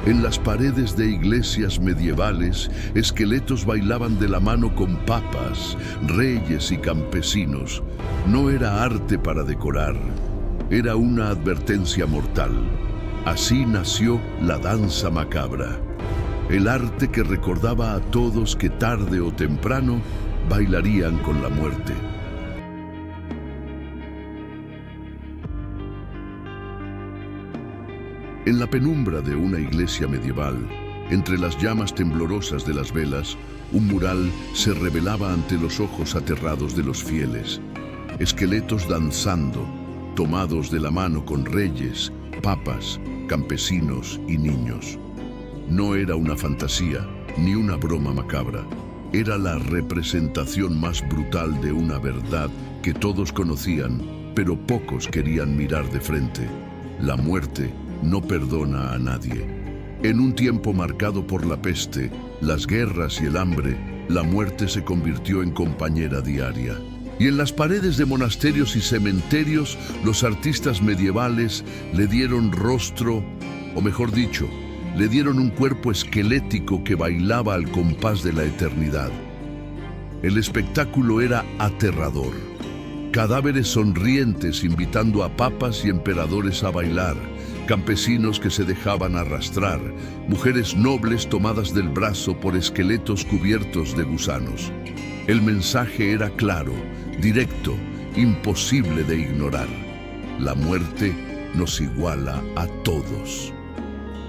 En las paredes de iglesias medievales, esqueletos bailaban de la mano con papas, reyes y campesinos. No era arte para decorar, era una advertencia mortal. Así nació la danza macabra, el arte que recordaba a todos que tarde o temprano bailarían con la muerte. En la penumbra de una iglesia medieval, entre las llamas temblorosas de las velas, un mural se revelaba ante los ojos aterrados de los fieles. Esqueletos danzando, tomados de la mano con reyes, papas, campesinos y niños. No era una fantasía, ni una broma macabra. Era la representación más brutal de una verdad que todos conocían, pero pocos querían mirar de frente. La muerte no perdona a nadie. En un tiempo marcado por la peste, las guerras y el hambre, la muerte se convirtió en compañera diaria. Y en las paredes de monasterios y cementerios, los artistas medievales le dieron rostro, o mejor dicho, le dieron un cuerpo esquelético que bailaba al compás de la eternidad. El espectáculo era aterrador. Cadáveres sonrientes invitando a papas y emperadores a bailar, campesinos que se dejaban arrastrar, mujeres nobles tomadas del brazo por esqueletos cubiertos de gusanos. El mensaje era claro, directo, imposible de ignorar. La muerte nos iguala a todos.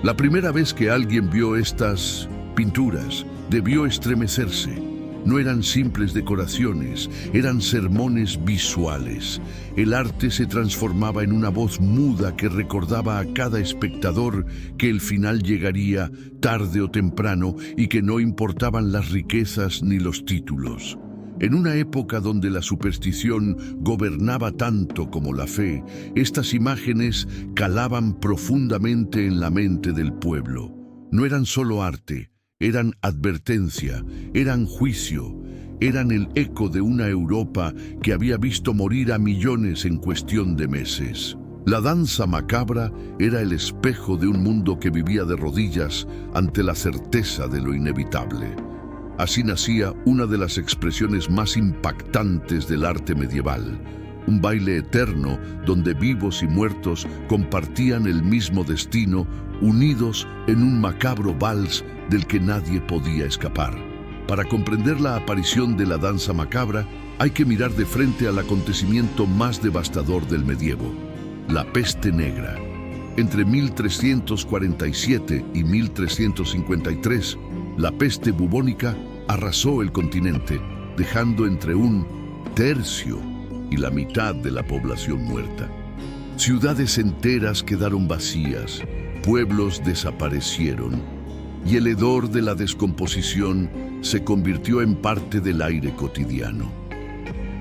La primera vez que alguien vio estas pinturas, debió estremecerse. No eran simples decoraciones, eran sermones visuales. El arte se transformaba en una voz muda que recordaba a cada espectador que el final llegaría tarde o temprano y que no importaban las riquezas ni los títulos. En una época donde la superstición gobernaba tanto como la fe, estas imágenes calaban profundamente en la mente del pueblo. No eran solo arte, eran advertencia, eran juicio, eran el eco de una Europa que había visto morir a millones en cuestión de meses. La danza macabra era el espejo de un mundo que vivía de rodillas ante la certeza de lo inevitable. Así nacía una de las expresiones más impactantes del arte medieval, un baile eterno donde vivos y muertos compartían el mismo destino, unidos en un macabro vals del que nadie podía escapar. Para comprender la aparición de la danza macabra, hay que mirar de frente al acontecimiento más devastador del medievo, la peste negra. Entre 1347 y 1353, la peste bubónica arrasó el continente, dejando entre un tercio y la mitad de la población muerta. Ciudades enteras quedaron vacías, pueblos desaparecieron, y el hedor de la descomposición se convirtió en parte del aire cotidiano.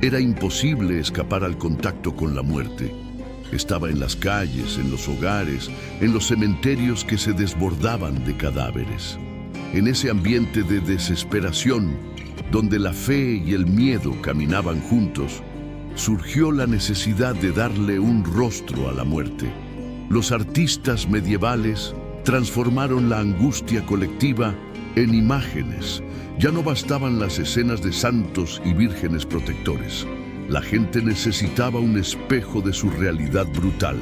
Era imposible escapar al contacto con la muerte. Estaba en las calles, en los hogares, en los cementerios que se desbordaban de cadáveres. En ese ambiente de desesperación, donde la fe y el miedo caminaban juntos, surgió la necesidad de darle un rostro a la muerte. Los artistas medievales transformaron la angustia colectiva en imágenes. Ya no bastaban las escenas de santos y vírgenes protectores. La gente necesitaba un espejo de su realidad brutal.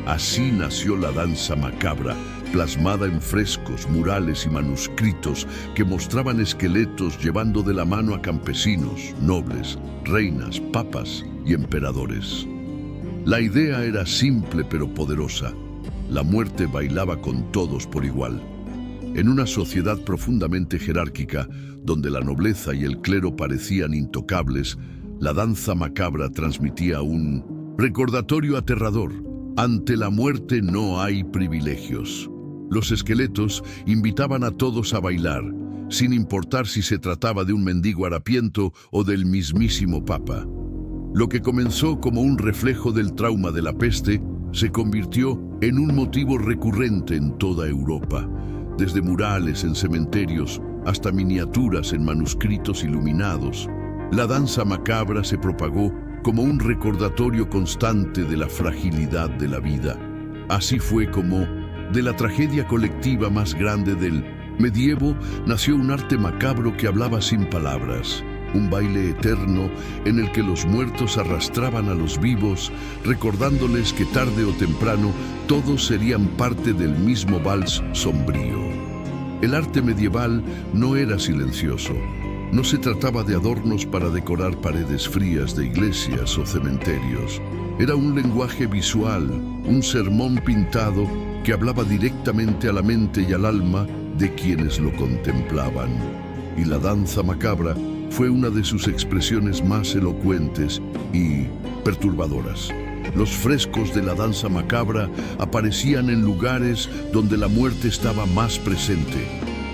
Así nació la danza macabra, plasmada en frescos, murales y manuscritos que mostraban esqueletos llevando de la mano a campesinos, nobles, reinas, papas y emperadores. La idea era simple pero poderosa. La muerte bailaba con todos por igual. En una sociedad profundamente jerárquica, donde la nobleza y el clero parecían intocables, la danza macabra transmitía un recordatorio aterrador. Ante la muerte no hay privilegios. Los esqueletos invitaban a todos a bailar, sin importar si se trataba de un mendigo harapiento o del mismísimo Papa. Lo que comenzó como un reflejo del trauma de la peste se convirtió en un motivo recurrente en toda Europa, desde murales en cementerios hasta miniaturas en manuscritos iluminados. La danza macabra se propagó como un recordatorio constante de la fragilidad de la vida. Así fue como, De la tragedia colectiva más grande del medievo nació un arte macabro que hablaba sin palabras, un baile eterno en el que los muertos arrastraban a los vivos, recordándoles que tarde o temprano todos serían parte del mismo vals sombrío. El arte medieval no era silencioso. No se trataba de adornos para decorar paredes frías de iglesias o cementerios. Era un lenguaje visual, un sermón pintado que hablaba directamente a la mente y al alma de quienes lo contemplaban. Y la danza macabra fue una de sus expresiones más elocuentes y perturbadoras. Los frescos de la danza macabra aparecían en lugares donde la muerte estaba más presente: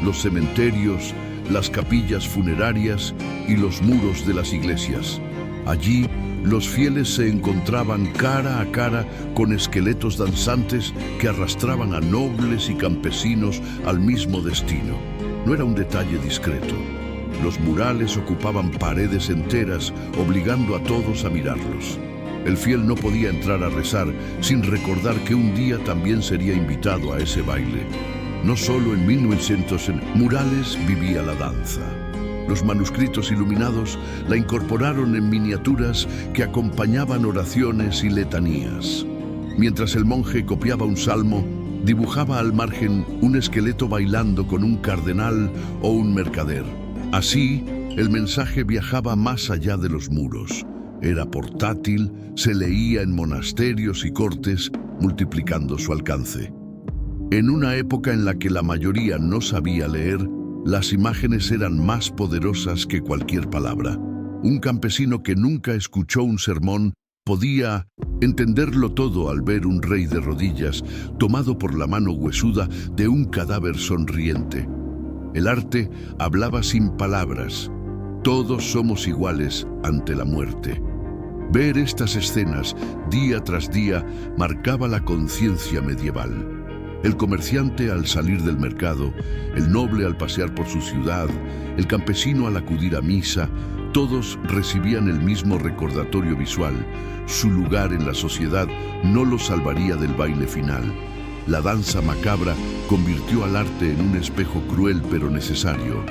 los cementerios, las capillas funerarias y los muros de las iglesias. Allí, los fieles se encontraban cara a cara con esqueletos danzantes que arrastraban a nobles y campesinos al mismo destino. No era un detalle discreto. Los murales ocupaban paredes enteras, obligando a todos a mirarlos. El fiel no podía entrar a rezar sin recordar que un día también sería invitado a ese baile. No solo en 1900 en murales vivía la danza. Los manuscritos iluminados la incorporaron en miniaturas que acompañaban oraciones y letanías. Mientras el monje copiaba un salmo, dibujaba al margen un esqueleto bailando con un cardenal o un mercader. Así, el mensaje viajaba más allá de los muros. Era portátil, se leía en monasterios y cortes, multiplicando su alcance. En una época en la que la mayoría no sabía leer, las imágenes eran más poderosas que cualquier palabra. Un campesino que nunca escuchó un sermón podía entenderlo todo al ver un rey de rodillas tomado por la mano huesuda de un cadáver sonriente. El arte hablaba sin palabras. Todos somos iguales ante la muerte. Ver estas escenas día tras día marcaba la conciencia medieval. El comerciante al salir del mercado, el noble al pasear por su ciudad, el campesino al acudir a misa, todos recibían el mismo recordatorio visual. Su lugar en la sociedad no los salvaría del baile final. La danza macabra convirtió al arte en un espejo cruel pero necesario.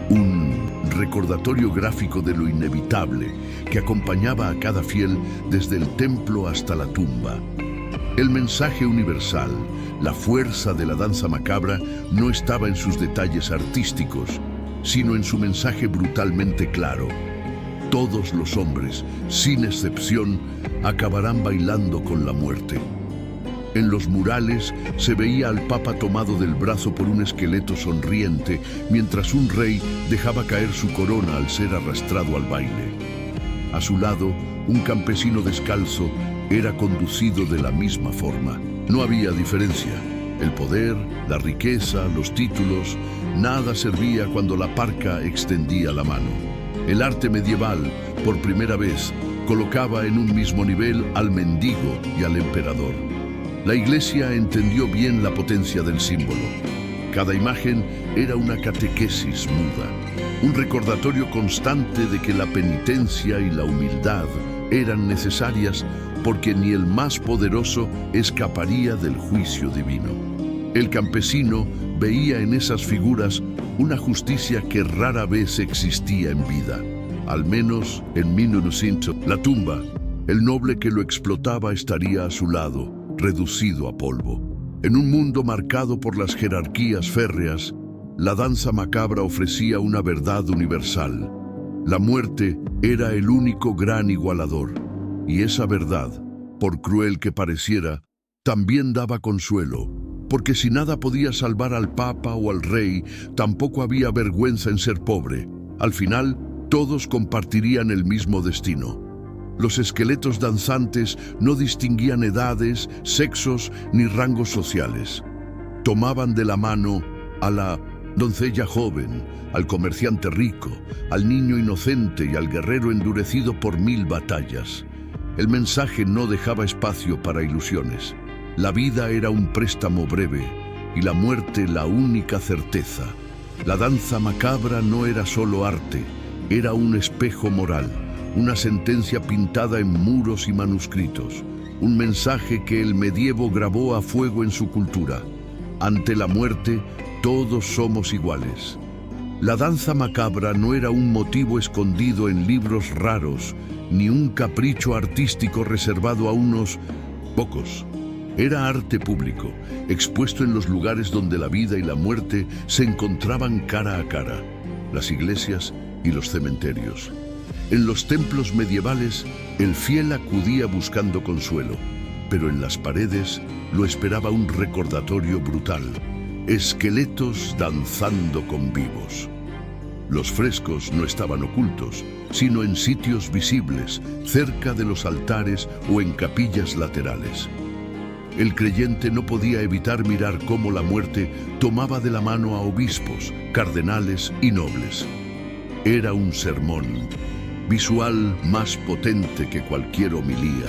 Un recordatorio gráfico de lo inevitable que acompañaba a cada fiel desde el templo hasta la tumba. El mensaje universal, la fuerza de la danza macabra, no estaba en sus detalles artísticos, sino en su mensaje brutalmente claro. Todos los hombres, sin excepción, acabarán bailando con la muerte. En los murales se veía al Papa tomado del brazo por un esqueleto sonriente, mientras un rey dejaba caer su corona al ser arrastrado al baile. A su lado, un campesino descalzo era conducido de la misma forma. No había diferencia. El poder, la riqueza, los títulos, nada servía cuando la parca extendía la mano. El arte medieval, por primera vez, colocaba en un mismo nivel al mendigo y al emperador. La Iglesia entendió bien la potencia del símbolo. Cada imagen era una catequesis muda, un recordatorio constante de que la penitencia y la humildad eran necesarias porque ni el más poderoso escaparía del juicio divino. El campesino veía en esas figuras una justicia que rara vez existía en vida. Al menos en 1900, la tumba, el noble que lo explotaba estaría a su lado, reducido a polvo. En un mundo marcado por las jerarquías férreas, la danza macabra ofrecía una verdad universal. La muerte era el único gran igualador, y esa verdad, por cruel que pareciera, también daba consuelo, porque si nada podía salvar al Papa o al Rey, tampoco había vergüenza en ser pobre. Al final, todos compartirían el mismo destino. Los esqueletos danzantes no distinguían edades, sexos ni rangos sociales. Tomaban de la mano a la doncella joven, al comerciante rico, al niño inocente y al guerrero endurecido por 1000 batallas. El mensaje no dejaba espacio para ilusiones. La vida era un préstamo breve y la muerte la única certeza. La danza macabra no era solo arte, era un espejo moral, una sentencia pintada en muros y manuscritos, un mensaje que el medievo grabó a fuego en su cultura. Ante la muerte, todos somos iguales. La danza macabra no era un motivo escondido en libros raros, ni un capricho artístico reservado a unos pocos. Era arte público, expuesto en los lugares donde la vida y la muerte se encontraban cara a cara, las iglesias y los cementerios. En los templos medievales, el fiel acudía buscando consuelo, pero en las paredes lo esperaba un recordatorio brutal: esqueletos danzando con vivos. Los frescos no estaban ocultos, sino en sitios visibles, cerca de los altares o en capillas laterales. El creyente no podía evitar mirar cómo la muerte tomaba de la mano a obispos, cardenales y nobles. Era un sermón visual más potente que cualquier homilía.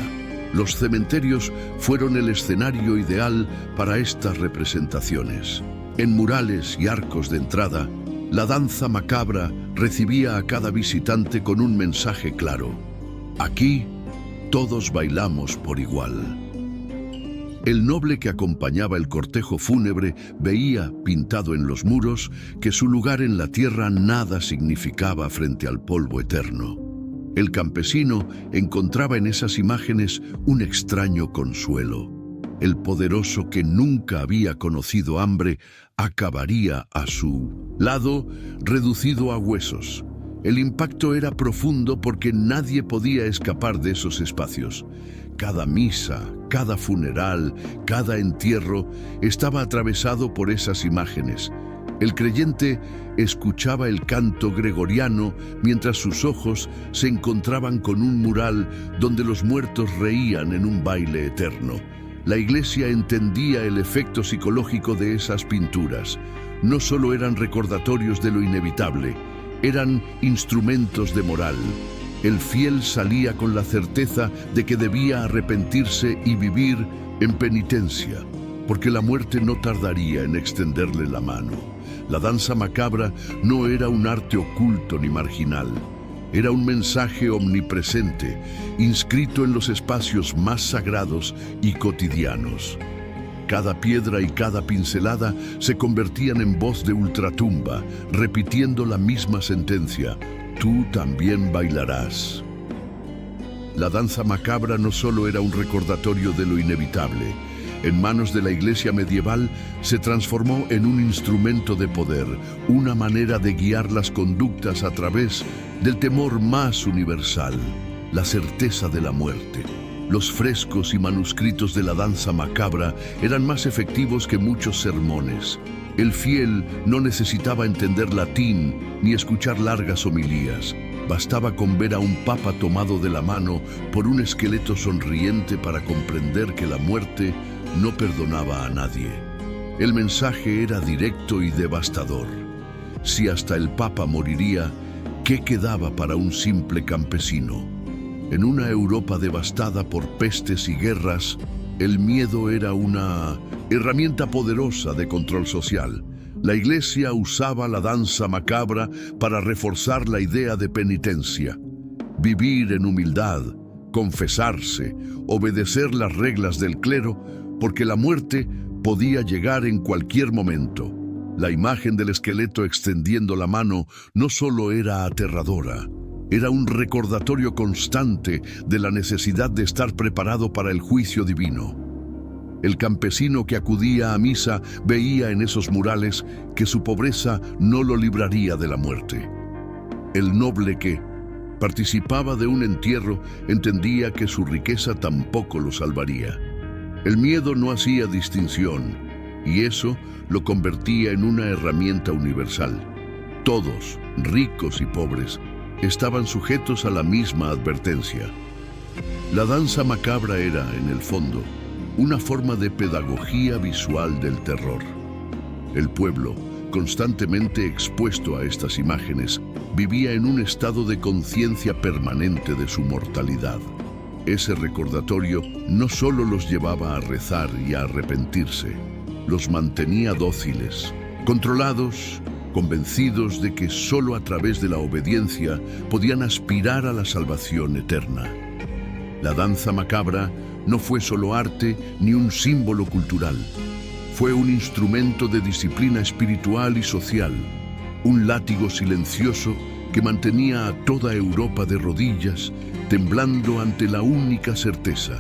Los cementerios fueron el escenario ideal para estas representaciones. En murales y arcos de entrada, la danza macabra recibía a cada visitante con un mensaje claro: aquí todos bailamos por igual. El noble que acompañaba el cortejo fúnebre veía, pintado en los muros, que su lugar en la tierra nada significaba frente al polvo eterno. El campesino encontraba en esas imágenes un extraño consuelo. El poderoso, que nunca había conocido hambre, acabaría a su lado reducido a huesos. El impacto era profundo porque nadie podía escapar de esos espacios. Cada misa, cada funeral, cada entierro estaba atravesado por esas imágenes. El creyente escuchaba el canto gregoriano mientras sus ojos se encontraban con un mural donde los muertos reían en un baile eterno. La iglesia entendía el efecto psicológico de esas pinturas. No solo eran recordatorios de lo inevitable, eran instrumentos de moral. El fiel salía con la certeza de que debía arrepentirse y vivir en penitencia, porque la muerte no tardaría en extenderle la mano. La danza macabra no era un arte oculto ni marginal. Era un mensaje omnipresente, inscrito en los espacios más sagrados y cotidianos. Cada piedra y cada pincelada se convertían en voz de ultratumba, repitiendo la misma sentencia: tú también bailarás. La danza macabra no solo era un recordatorio de lo inevitable. En manos de la iglesia medieval se transformó en un instrumento de poder, una manera de guiar las conductas a través del temor más universal, la certeza de la muerte. Los frescos y manuscritos de la danza macabra eran más efectivos que muchos sermones. El fiel no necesitaba entender latín ni escuchar largas homilías. Bastaba con ver a un papa tomado de la mano por un esqueleto sonriente para comprender que la muerte no perdonaba a nadie. El mensaje era directo y devastador. Si hasta el papa moriría, ¿qué quedaba para un simple campesino? En una Europa devastada por pestes y guerras, el miedo era una herramienta poderosa de control social. La iglesia usaba la danza macabra para reforzar la idea de penitencia. Vivir en humildad, confesarse, obedecer las reglas del clero, porque la muerte podía llegar en cualquier momento. La imagen del esqueleto extendiendo la mano no solo era aterradora, era un recordatorio constante de la necesidad de estar preparado para el juicio divino. El campesino que acudía a misa veía en esos murales que su pobreza no lo libraría de la muerte. El noble que participaba de un entierro entendía que su riqueza tampoco lo salvaría. El miedo no hacía distinción, y eso lo convertía en una herramienta universal. Todos, ricos y pobres, estaban sujetos a la misma advertencia. La danza macabra era, en el fondo, una forma de pedagogía visual del terror. El pueblo, constantemente expuesto a estas imágenes, vivía en un estado de conciencia permanente de su mortalidad. Ese recordatorio no solo los llevaba a rezar y a arrepentirse, los mantenía dóciles, controlados, convencidos de que solo a través de la obediencia podían aspirar a la salvación eterna. La danza macabra no fue solo arte ni un símbolo cultural. Fue un instrumento de disciplina espiritual y social, un látigo silencioso que mantenía a toda Europa de rodillas, temblando ante la única certeza: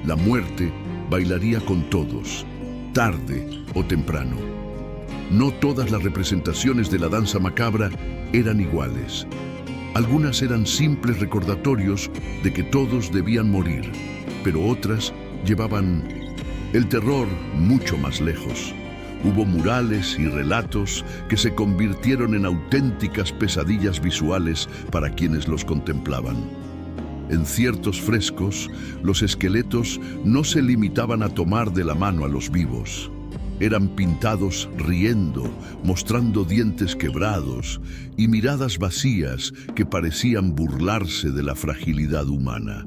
la muerte bailaría con todos, tarde o temprano. No todas las representaciones de la danza macabra eran iguales. Algunas eran simples recordatorios de que todos debían morir, pero otras llevaban el terror mucho más lejos. Hubo murales y relatos que se convirtieron en auténticas pesadillas visuales para quienes los contemplaban. En ciertos frescos, los esqueletos no se limitaban a tomar de la mano a los vivos. Eran pintados riendo, mostrando dientes quebrados y miradas vacías que parecían burlarse de la fragilidad humana.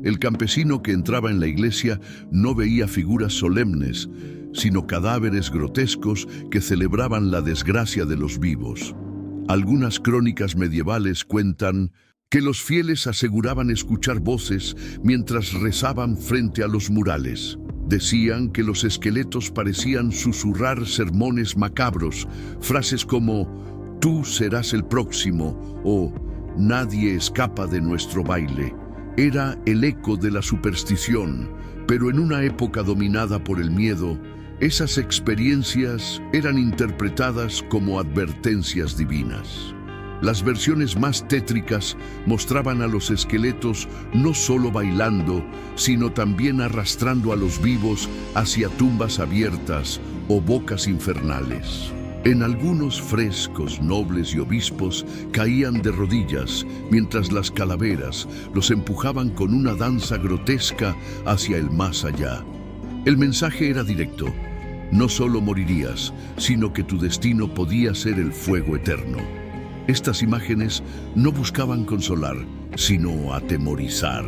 El campesino que entraba en la iglesia no veía figuras solemnes, sino cadáveres grotescos que celebraban la desgracia de los vivos. Algunas crónicas medievales cuentan que los fieles aseguraban escuchar voces mientras rezaban frente a los murales. Decían que los esqueletos parecían susurrar sermones macabros, frases como «Tú serás el próximo» o «Nadie escapa de nuestro baile». Era el eco de la superstición, pero en una época dominada por el miedo, esas experiencias eran interpretadas como advertencias divinas. Las versiones más tétricas mostraban a los esqueletos no solo bailando, sino también arrastrando a los vivos hacia tumbas abiertas o bocas infernales. En algunos frescos, nobles y obispos caían de rodillas, mientras las calaveras los empujaban con una danza grotesca hacia el más allá. El mensaje era directo: no solo morirías, sino que tu destino podía ser el fuego eterno. Estas imágenes no buscaban consolar, sino atemorizar.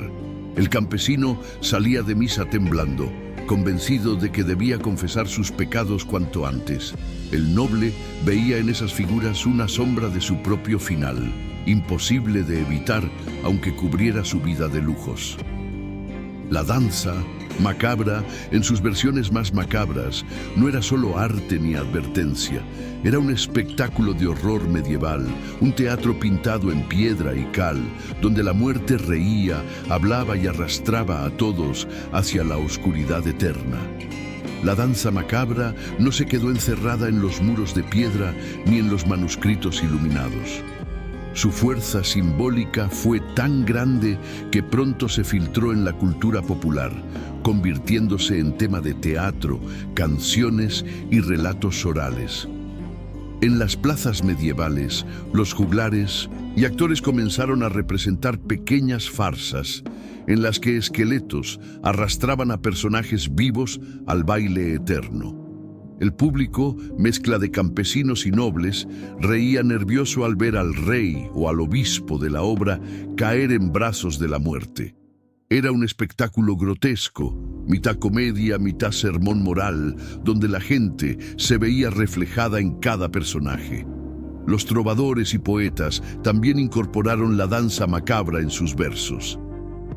El campesino salía de misa temblando, convencido de que debía confesar sus pecados cuanto antes. El noble veía en esas figuras una sombra de su propio final, imposible de evitar aunque cubriera su vida de lujos. La danza macabra, en sus versiones más macabras, no era solo arte ni advertencia, era un espectáculo de horror medieval, un teatro pintado en piedra y cal, donde la muerte reía, hablaba y arrastraba a todos hacia la oscuridad eterna. La danza macabra no se quedó encerrada en los muros de piedra ni en los manuscritos iluminados. Su fuerza simbólica fue tan grande que pronto se filtró en la cultura popular, convirtiéndose en tema de teatro, canciones y relatos orales. En las plazas medievales, los juglares y actores comenzaron a representar pequeñas farsas en las que esqueletos arrastraban a personajes vivos al baile eterno. El público, mezcla de campesinos y nobles, reía nervioso al ver al rey o al obispo de la obra caer en brazos de la muerte. Era un espectáculo grotesco, mitad comedia, mitad sermón moral, donde la gente se veía reflejada en cada personaje. Los trovadores y poetas también incorporaron la danza macabra en sus versos.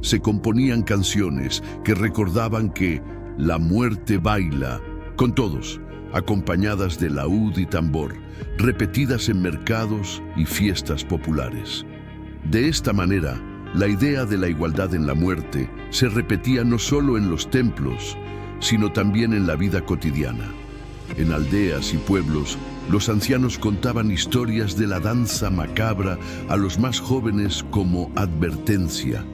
Se componían canciones que recordaban que la muerte baila con todos, acompañadas de laúd y tambor, repetidas en mercados y fiestas populares. De esta manera, la idea de la igualdad en la muerte se repetía no solo en los templos, sino también en la vida cotidiana. En aldeas y pueblos, los ancianos contaban historias de la danza macabra a los más jóvenes como advertencia.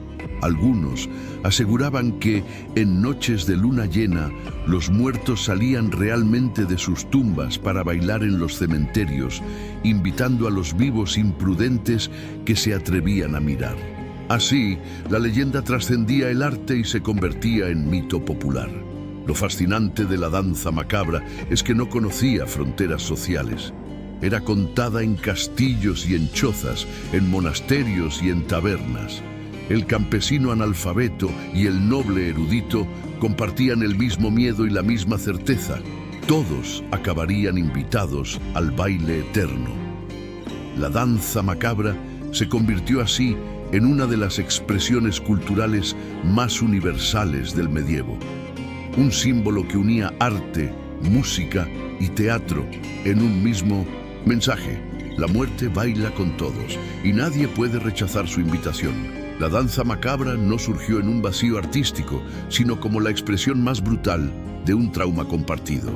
Algunos aseguraban que en noches de luna llena los muertos salían realmente de sus tumbas para bailar en los cementerios, invitando a los vivos imprudentes que se atrevían a mirar. Así, la leyenda trascendía el arte y se convertía en mito popular. Lo fascinante de la danza macabra es que no conocía fronteras sociales. Era contada en castillos y en chozas, en monasterios y en tabernas. El campesino analfabeto y el noble erudito compartían el mismo miedo y la misma certeza. Todos acabarían invitados al baile eterno. La danza macabra se convirtió así en una de las expresiones culturales más universales del medievo. un símbolo que unía arte, música y teatro en un mismo mensaje. La muerte baila con todos y nadie puede rechazar su invitación. La danza macabra no surgió en un vacío artístico, sino como la expresión más brutal de un trauma compartido.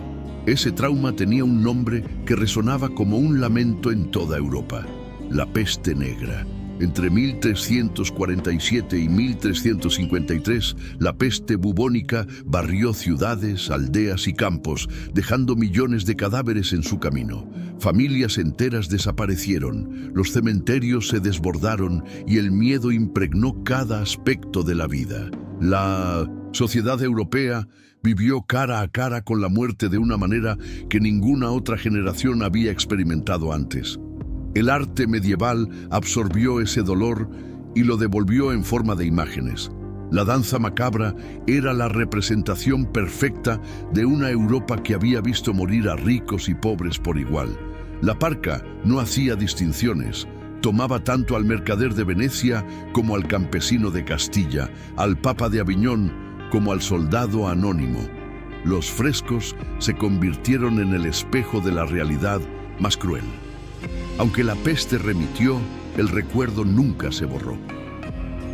Ese trauma tenía un nombre que resonaba como un lamento en toda Europa: la peste negra. Entre 1347 y 1353, la peste bubónica barrió ciudades, aldeas y campos, dejando millones de cadáveres en su camino. Familias enteras desaparecieron, los cementerios se desbordaron y el miedo impregnó cada aspecto de la vida. La sociedad europea vivió cara a cara con la muerte de una manera que ninguna otra generación había experimentado antes. El arte medieval absorbió ese dolor y lo devolvió en forma de imágenes. La danza macabra era la representación perfecta de una Europa que había visto morir a ricos y pobres por igual. La parca no hacía distinciones. Tomaba tanto al mercader de Venecia como al campesino de Castilla, al papa de Aviñón como al soldado anónimo. Los frescos se convirtieron en el espejo de la realidad más cruel. Aunque la peste remitió, el recuerdo nunca se borró.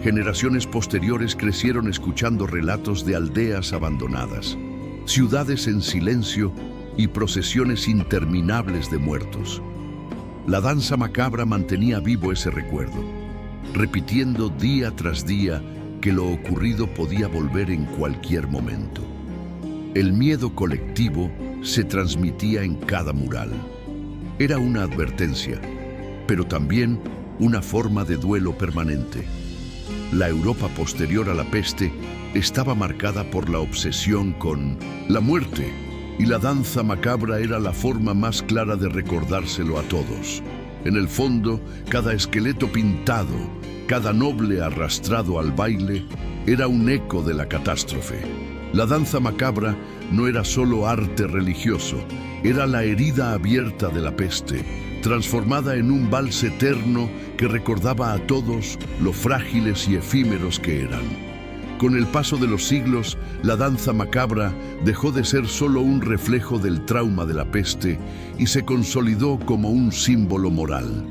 Generaciones posteriores crecieron escuchando relatos de aldeas abandonadas, ciudades en silencio y procesiones interminables de muertos. La danza macabra mantenía vivo ese recuerdo, repitiendo día tras día que lo ocurrido podía volver en cualquier momento. El miedo colectivo se transmitía en cada mural. Era una advertencia, pero también una forma de duelo permanente. La Europa posterior a la peste estaba marcada por la obsesión con la muerte, y la danza macabra era la forma más clara de recordárselo a todos. En el fondo, cada esqueleto pintado, cada noble arrastrado al baile, era un eco de la catástrofe. La danza macabra no era solo arte religioso, era la herida abierta de la peste, transformada en un vals eterno que recordaba a todos lo frágiles y efímeros que eran. Con el paso de los siglos, la danza macabra dejó de ser solo un reflejo del trauma de la peste y se consolidó como un símbolo moral.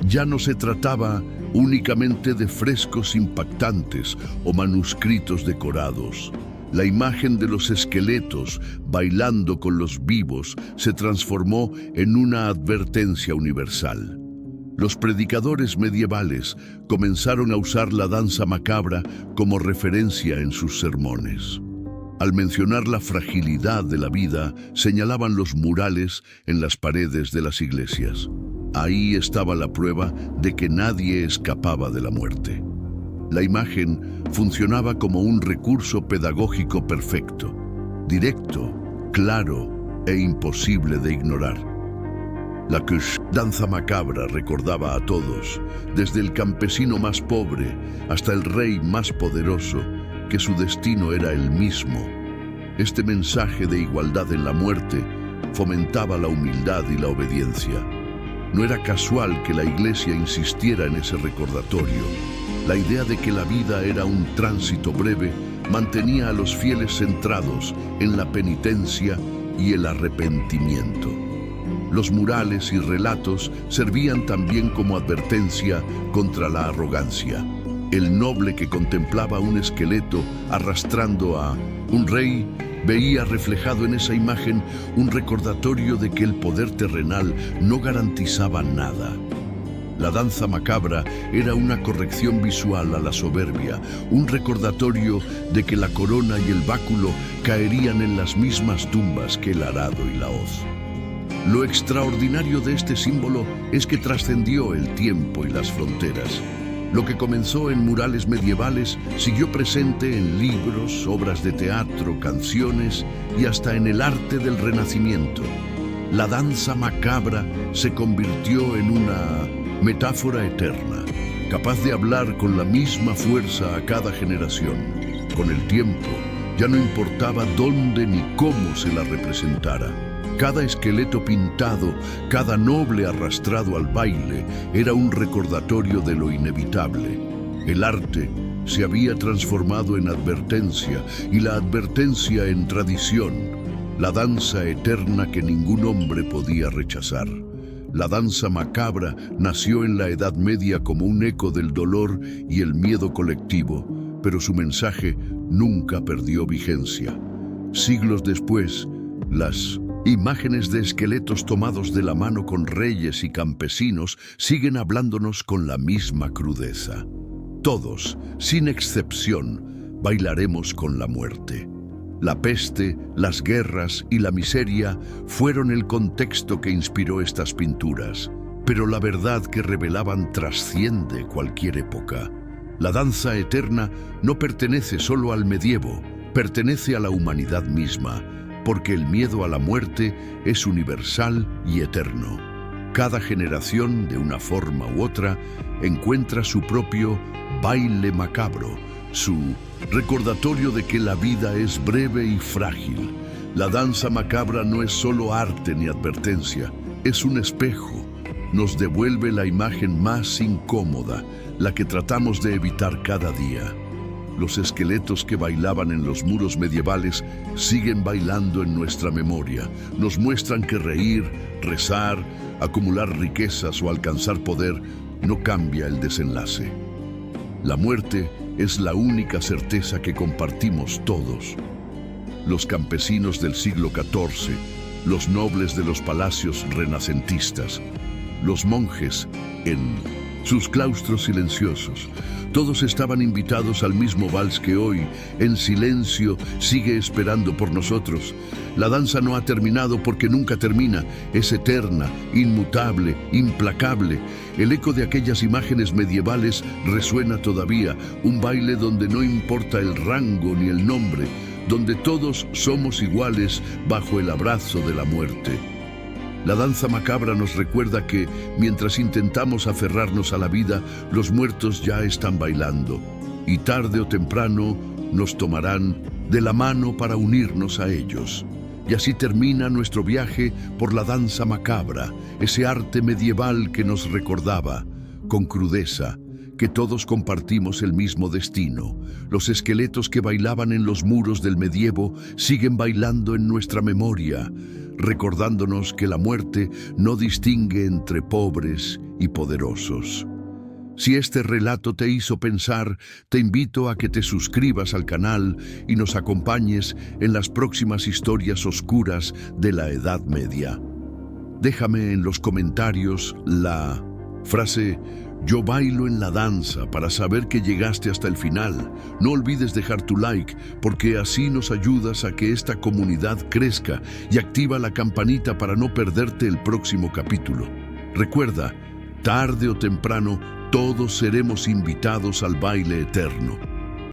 Ya no se trataba únicamente de frescos impactantes o manuscritos decorados. La imagen de los esqueletos bailando con los vivos se transformó en una advertencia universal. Los predicadores medievales comenzaron a usar la danza macabra como referencia en sus sermones. Al mencionar la fragilidad de la vida, señalaban los murales en las paredes de las iglesias. Ahí estaba la prueba de que nadie escapaba de la muerte. La imagen funcionaba como un recurso pedagógico perfecto, directo, claro e imposible de ignorar. La danza macabra recordaba a todos, desde el campesino más pobre hasta el rey más poderoso, que su destino era el mismo. Este mensaje de igualdad en la muerte fomentaba la humildad y la obediencia. No era casual que la Iglesia insistiera en ese recordatorio. La idea de que la vida era un tránsito breve mantenía a los fieles centrados en la penitencia y el arrepentimiento. Los murales y relatos servían también como advertencia contra la arrogancia. El noble que contemplaba un esqueleto arrastrando a un rey veía reflejado en esa imagen un recordatorio de que el poder terrenal no garantizaba nada. La danza macabra era una corrección visual a la soberbia, un recordatorio de que la corona y el báculo caerían en las mismas tumbas que el arado y la hoz. Lo extraordinario de este símbolo es que trascendió el tiempo y las fronteras. Lo que comenzó en murales medievales siguió presente en libros, obras de teatro, canciones y hasta en el arte del Renacimiento. La danza macabra se convirtió en una metáfora eterna, capaz de hablar con la misma fuerza a cada generación. Con el tiempo, ya no importaba dónde ni cómo se la representara. Cada esqueleto pintado, cada noble arrastrado al baile, era un recordatorio de lo inevitable. El arte se había transformado en advertencia y la advertencia en tradición, la danza eterna que ningún hombre podía rechazar. La danza macabra nació en la Edad Media como un eco del dolor y el miedo colectivo, pero su mensaje nunca perdió vigencia. Siglos después, las imágenes de esqueletos tomados de la mano con reyes y campesinos siguen hablándonos con la misma crudeza. Todos, sin excepción, bailaremos con la muerte. La peste, las guerras y la miseria fueron el contexto que inspiró estas pinturas, pero la verdad que revelaban trasciende cualquier época. La danza eterna no pertenece solo al medievo, pertenece a la humanidad misma, porque el miedo a la muerte es universal y eterno. Cada generación, de una forma u otra, encuentra su propio baile macabro, su recordatorio de que la vida es breve y frágil. La danza macabra no es solo arte ni advertencia, es un espejo. Nos devuelve la imagen más incómoda, la que tratamos de evitar cada día. Los esqueletos que bailaban en los muros medievales siguen bailando en nuestra memoria. Nos muestran que reír, rezar, acumular riquezas o alcanzar poder no cambia el desenlace. La muerte es la única certeza que compartimos todos. Los campesinos del siglo XIV, los nobles de los palacios renacentistas, los monjes en sus claustros silenciosos, todos estaban invitados al mismo vals que hoy, en silencio, sigue esperando por nosotros. La danza no ha terminado porque nunca termina, es eterna, inmutable, implacable. El eco de aquellas imágenes medievales resuena todavía, un baile donde no importa el rango ni el nombre, donde todos somos iguales bajo el abrazo de la muerte. La danza macabra nos recuerda que, mientras intentamos aferrarnos a la vida, los muertos ya están bailando, y tarde o temprano nos tomarán de la mano para unirnos a ellos. Y así termina nuestro viaje por la danza macabra, ese arte medieval que nos recordaba, con crudeza, que todos compartimos el mismo destino. Los esqueletos que bailaban en los muros del medievo siguen bailando en nuestra memoria, recordándonos que la muerte no distingue entre pobres y poderosos. Si este relato te hizo pensar, te invito a que te suscribas al canal y nos acompañes en las próximas historias oscuras de la Edad Media. Déjame en los comentarios la frase "Yo bailo en la danza" para saber que llegaste hasta el final. No olvides dejar tu like, porque así nos ayudas a que esta comunidad crezca, y activa la campanita para no perderte el próximo capítulo. Recuerda, tarde o temprano, todos seremos invitados al baile eterno.